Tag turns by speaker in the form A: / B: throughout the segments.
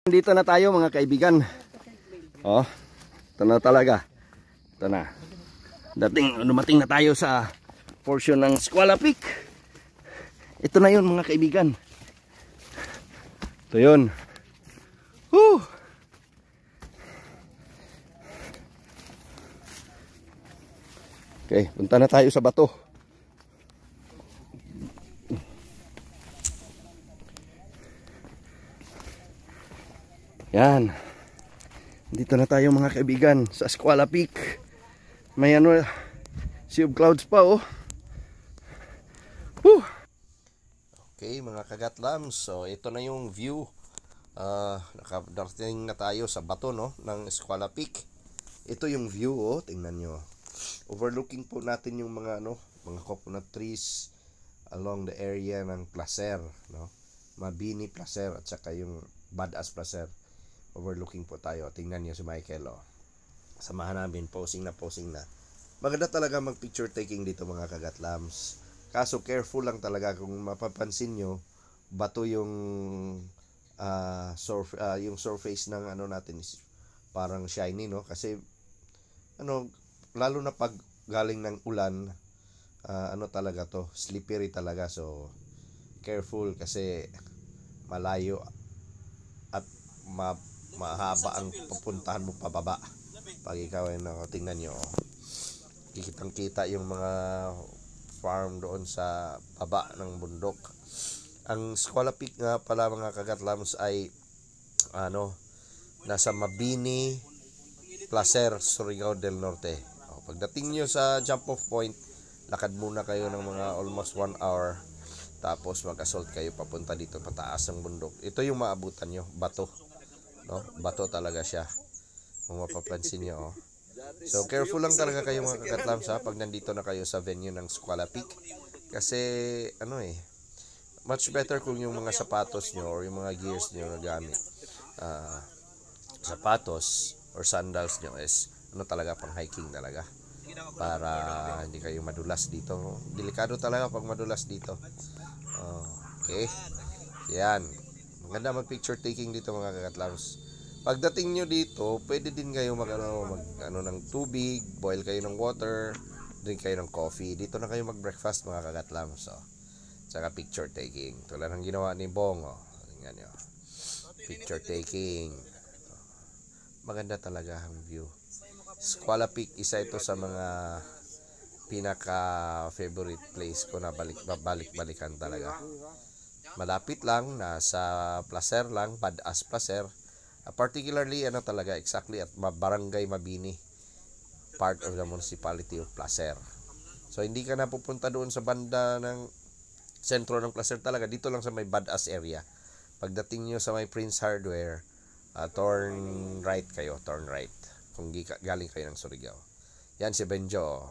A: Dito na tayo mga kaibigan. Oh, ito na talaga. Ito na. Dumating na tayo sa portion ng Squala Peak. Ito na yun mga kaibigan. Ito yun. Woo! Okay, punta na tayo sa bato. Yan. Dito na tayo mga kaibigan sa Squala Peak. May sea of clouds pa oh. Woo! Okay mga kagatlams, so ito na yung view. Nakadating na tayo sa bato no ng Squala Peak. Ito yung view oh, tingnan nyo. Overlooking po natin yung mga mga coconut trees along the area ng Placer, no? Mabini Placer at saka yung Badass Placer. Overlooking po tayo. Tingnan niyo si Michael oh. Samahan namin, posing na. Maganda talaga mag picture taking dito mga kagatlams. Kaso careful lang talaga, kung mapapansin nyo, bato yung yung surface ng natin is parang shiny no, kasi lalo na pag galing ng ulan, talaga to, slippery talaga. So careful kasi malayo at mahaba ang pupuntahan mo pababa pag ikaw ay tingnan nyo kitang kita yung mga farm doon sa baba ng bundok. Ang Squala Peak nga pala mga kagatlams ay nasa Mabini Placer, Surigao del Norte. Pagdating nyo sa jump off point, lakad muna kayo ng mga almost 1 hour, tapos mag-assault kayo papunta dito pataas ng bundok. Ito yung maabutan nyo, bato no? Bato talaga siya kung mapapansin nyo oh. So careful lang talaga kayo mga kagatlams ha, pag nandito na kayo sa venue ng Squala Peak, kasi much better kung yung mga sapatos nyo or yung mga gears nyo na gamit, sapatos or sandals nyo is talaga pang hiking talaga, para hindi kayo madulas dito. Delikado talaga pag madulas dito. Okay, yan. Maganda mag picture taking dito mga kagatlams. Pagdating nyo dito, pwede din kayo mag ng tubig, boil kayo ng water, drink kayo ng coffee. Dito na kayo mag breakfast mga kagatlams. So, saka picture taking. Tulad ng ginawa ni Bong. Tingnan nyo. Picture taking. Maganda talaga ang view. Squala Peak, isa ito sa mga pinaka favorite place ko na balik-balikan talaga. Malapit lang, nasa Placer lang, Badass Placer. Particularly talaga exactly at Barangay Mabini, part of the municipality of Placer. So hindi ka na pupunta doon sa banda ng sentro ng Placer talaga, dito lang sa may Badass area. Pagdating nyo sa may Prince Hardware, turn right kayo, turn right kung galing kayo ng Surigao. Yan si Benjo,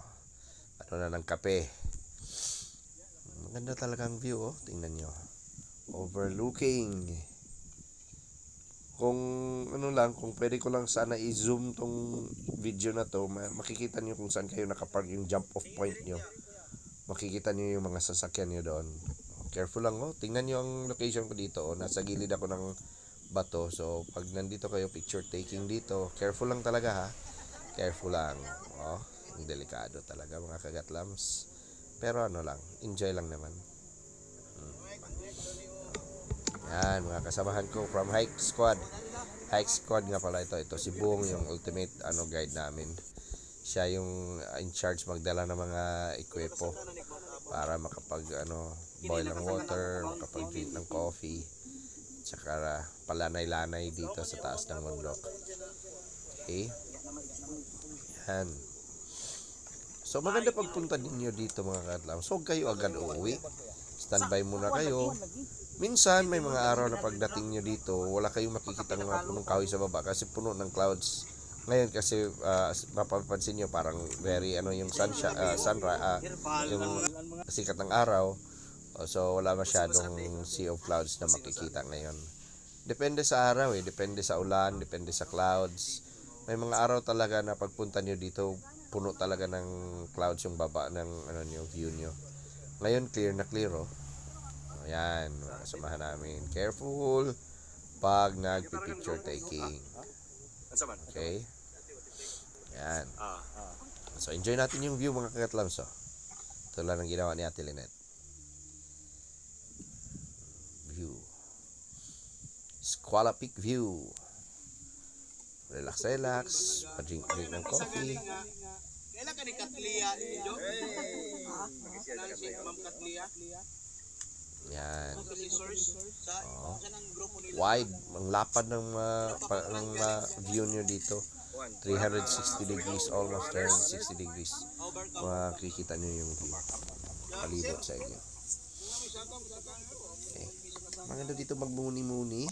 A: ng kape. Maganda talaga ang view oh, tingnan nyo. Overlooking. Kung kung pwede ko lang sana i-zoom tong video na to, makikita nyo kung saan kayo nakapark, yung jump off point nyo. Makikita nyo yung mga sasakyan nyo doon. Careful lang oh, tingnan nyo ang location ko dito oh. Nasa gilid ako ng bato. So pag nandito kayo picture taking dito, careful lang talaga ha. Careful lang oh, delikado talaga mga kagatlams. Pero lang, enjoy lang naman. Yan mga kasamahan ko from Hike Squad. Hike Squad nga pala ito. Ito si Bong, yung ultimate guide namin. Siya yung in charge magdala ng mga ekwipo para makapag boil ng water, makapag drink ng coffee, tsaka palanay-lanay dito sa taas ng bundok. Okay? Yan. So maganda pagpunta ninyo dito mga kagatlams. So huwag kayo agad uuwi. Standby muna kayo. Minsan may mga araw na pagdating nyo dito, wala kayong makikita ng mga punong kahoy sa baba kasi puno ng clouds. Ngayon kasi mapapansin nyo parang very yung yung sikat ng araw. So wala masyadong sea of clouds na makikita ngayon. Depende sa araw depende sa ulan, depende sa clouds. May mga araw talaga na pagpunta nyo dito, puno talaga ng clouds yung baba ng view nyo. Ngayon clear na clear oh. Ayan, samahan namin. Careful. pag nagpi-picture taking. Okay? Yan. So, enjoy natin yung view mga kagatlams. Tulad ng ginawa ni Ate Lynette. View. Squala Peak view. Relax, relax. Pa-drink ng coffee.
B: Kailan ka ni Katlia, Jo? Si Ma'am Katlia?
A: Yan.
B: Sa grupo nila.
A: Wide. Ang lapad ng view nyo dito. 360 degrees. Almost 360 degrees. Makikita nyo yung view. Palibot sa inyo. Okay. Maganda dito magmuni-muni.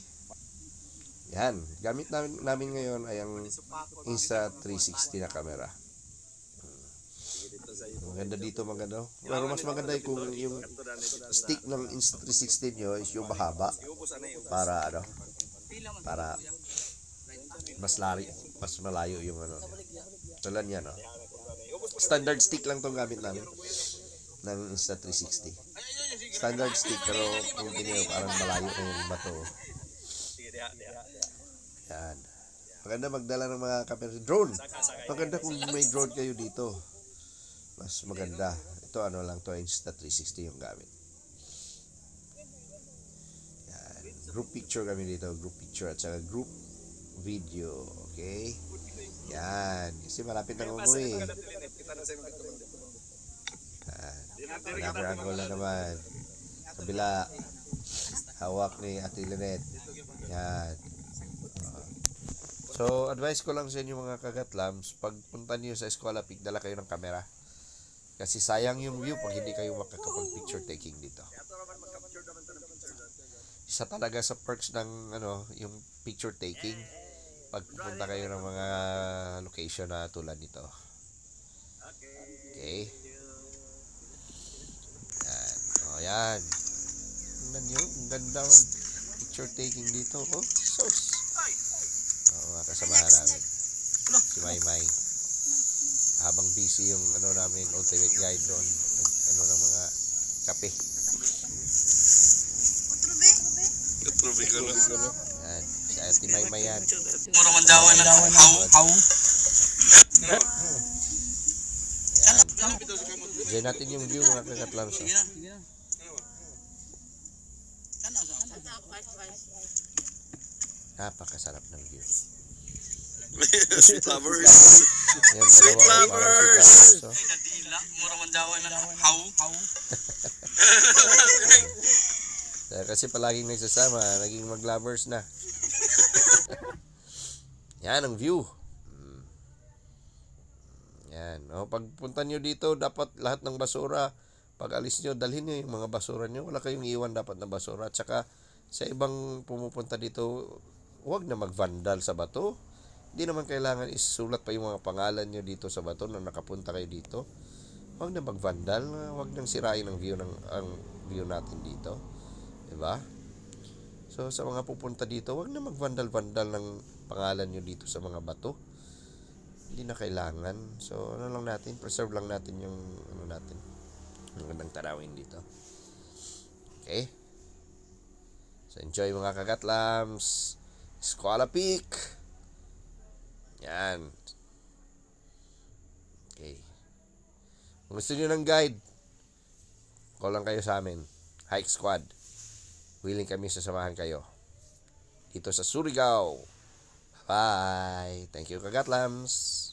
A: Yan. Gamit namin ngayon ay ang Insta360 na camera. Maganda dito, maganda. Pero mas maganda kung yung stick ng Insta360 nyo is yung mahaba. Para mas malayo yung Tulad yan, Standard stick lang tong gamit namin ng Insta360. Standard stick, pero kung hindi parang malayo na yung bato. Yan. Maganda magdala ng mga camera. Drone. Maganda kung may drone kayo dito. Mas maganda. Ito lang to, Insta360 yung gamit. Yan. Group picture kami dito. Group picture at saka group video. Okay? Yan. Kasi malapit na umuwi. Camera angle na naman. Kabila. Hawak ni Ate Lynette. Yan. So, advice ko lang sa inyo mga kagatlams, pag punta niyo sa Squala Peak, dala kayo ng camera. Kasi sayang yung view pag hindi kayo makakapag-picture taking dito. Isa talaga sa perks ng yung picture taking pag pupunta kayo ng mga location na tulad nito. Okay? Yan. O, yan. Tingnan nyo, ang ganda picture taking dito. Sus! Mga kasamahan namin. Si Maymay. Habang busy yung namin, ultimate guide doon. Ng mga kape. Utrube ko lang. Yan. Si Ate Maymay yan.
B: Mura man dawan na haw.
A: Yan. Enjoy natin yung view mga kagatlams. Napakasarap ng view.
C: Sweet lovers.
A: Yan,
C: Sweet lovers.
B: Mura man dawan na haw.
A: Kasi palaging nagsasama, naging mag-lovers na. Yan ang view. Yan. Pagpunta nyo dito, dapat lahat ng basura, pag alis nyo, dalhin nyo yung mga basura nyo. Wala kayong iwan dapat na basura. At saka, sa ibang pumupunta dito, huwag na mag-vandal sa bato. Hindi naman kailangan isulat pa yung mga pangalan nyo dito sa bato na nakapunta kayo dito. Huwag na mag-vandal. Huwag nang sirain ang view natin dito. Diba? So, sa mga pupunta dito, huwag na mag-vandal-vandal ng pangalan nyo dito sa mga bato. Hindi na kailangan. So, lang natin, preserve lang natin yung natin. Yung gandang tarawin dito. Okay? So, enjoy mga kagatlams. Squala Peak. Yan. Okay. Kung gusto nyo ng guide, call lang kayo sa amin. Hike Squad. Willing kami sasamahan kayo. Dito sa Surigao. Bye. Thank you, kagatlams.